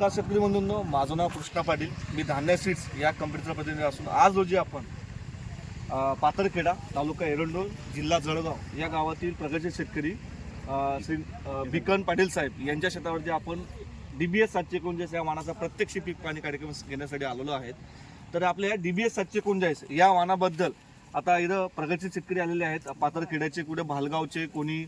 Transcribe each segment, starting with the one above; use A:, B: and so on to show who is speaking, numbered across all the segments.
A: नमस्कार शेतकरी बंधूंनो, माझं नाव कृष्णा पाटील. मी धान्य सीड्स या कंपनीचा प्रतिनिधी असून आज रोजी आपण पाथरखेडा, तालुका एरंडोल, जिल्हा जळगाव या गावातील प्रगतशील शेतकरी श्री भिकन पाटील साहेब यांच्या शेतावरती आपण DBS 739 या वाणाचा प्रत्यक्ष पीक पाणी कार्यक्रम घेण्यासाठी आलेलो आहेत. तर आपल्या या DBS 739 या वाणाबद्दल आता इथं प्रगतशील शेतकरी आलेले आहेत. पाथरखेड्याचे, कुठे भालगावचे, कोणी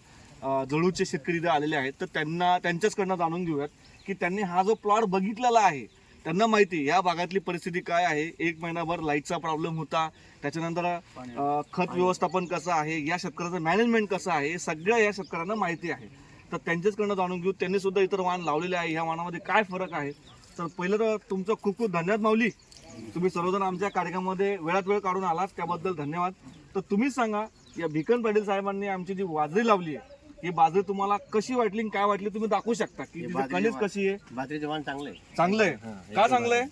A: जळूचे शेतकरी इथं आलेले आहेत. तर त्यांच्याचकडनं जाणून घेऊयात की त्यांनी हा जो प्लॉट बघितलेला आहे, त्यांना माहिती या भागातली परिस्थिती काय आहे. एक महिनाभर लाईटचा प्रॉब्लेम होता, त्याच्यानंतर खत व्यवस्थापन कसं आहे, या शेतकऱ्याचं मॅनेजमेंट कसं आहे, हे सगळं या शेतकऱ्यांना माहिती आहे. तर त्यांच्याचकडनं जाणून घेऊ. त्यांनी सुद्धा इतर वाण लावलेले आहे, ह्या वाणामध्ये काय फरक आहे. तर पहिलं तर तुमचं खूप खूप धन्यवाद माऊली. तुम्ही सर्वजण आमच्या कार्यक्रमामध्ये वेळात वेळ काढून आलात, त्याबद्दल धन्यवाद. तर तुम्हीच सांगा, या भिकन पाटील साहेबांनी आमची जी बाजरी लावली आहे, ही बाजरी तुम्हाला कशी वाटली, काय वाटली, तुम्ही दाखवू शकता की कणीस कशी आहे.
B: बाजरीचे वाण चांगलं
A: आहे का? चांगलं आहे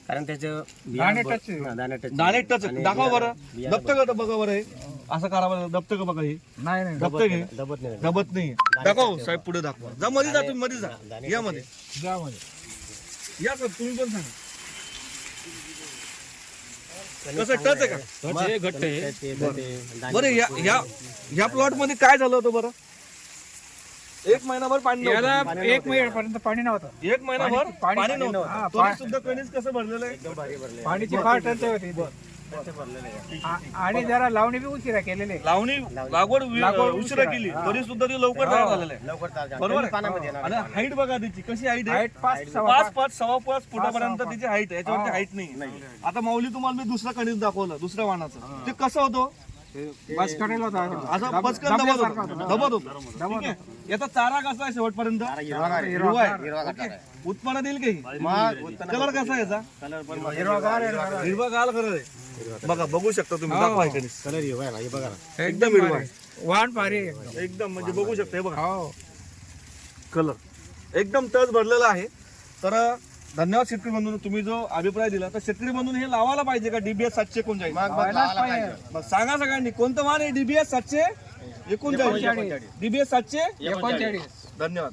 B: कारण त्याचं
A: दाणे टच दाखवा बरं. दबतं का बघा बरं, हे असं करा बरं. दबतं का बघा, हे
B: नाही
A: दबतं घे,
B: दबत नाही.
A: दबत नाही. दाखव साहेब, पुढे दाखवा. जा मध्ये, जा तुम्ही मध्ये जा, या मध्ये या सर. तुम्ही पण सांगा कसं टच आहे का?
B: घट्ट आहे.
A: बरं, या प्लॉट मध्ये काय झालं होतं बरं? एक महिनाभर पाणी नव्हतं.
C: एक महिन्यापर्यंत पाणी नव्हतं.
A: एक महिनाभर
C: पाणी
A: पाणी नव्हतं.
C: हा,
A: तरी सुद्धा कणीस कसं भरलेलं आहे?
B: एकदम भारी भरले.
C: पाणीची फार टंचाई होती. आणि जरा लावणी बी उशिरा केलेले.
A: लावणी लागवड उशिरा केली, तरी सुद्धा ती लवकर तयार झालेलं आहे.
B: लवकर ताजा.
A: बरोबर आहे?
B: पानामध्ये येणार.
A: आणि हाईट बघा त्याची कशी हाईट आहे.
C: हाईट
A: 5 सव्वा 5 फुटापर्यंत तिची हाईट आहे. याच्यावरती हाईट नाही. आता माऊली तुम्हाला मी दुसरा कणीस दाखवलं, दुसऱ्या वाणाचं. ते कसं होतं?
C: बस कडेला होता.
A: असं पचकन दबत होतं. याचा चारा कसा आहे शेवटपर्यंत? हिरवा आहे. उत्पन्न देईल काही? कलर कसा आहे याचा?
B: कलर पण
A: हिरवा गाल कलर आहे. बघा, बघू शकता तुम्ही. दाखवा कणीस.
B: कलर हिरवा आहे. हे बघा ना.
A: एकदम हिरवा आहे.
C: वाहन भारी
A: एकदम म्हणजे बघू शकता. हे बघा,
C: हो.
A: कलर एकदम टच भरलेला आहे. तर धन्यवाद शेतकरी बंधूंनो, तुम्ही जो अभिप्राय दिला. तर शेतकरी बंधून हे लावायला पाहिजे का DBS 739? मग सांगा सगळ्यांनी, कोणतं वाण आहे DBS 739? DBS 739. धन्यवाद.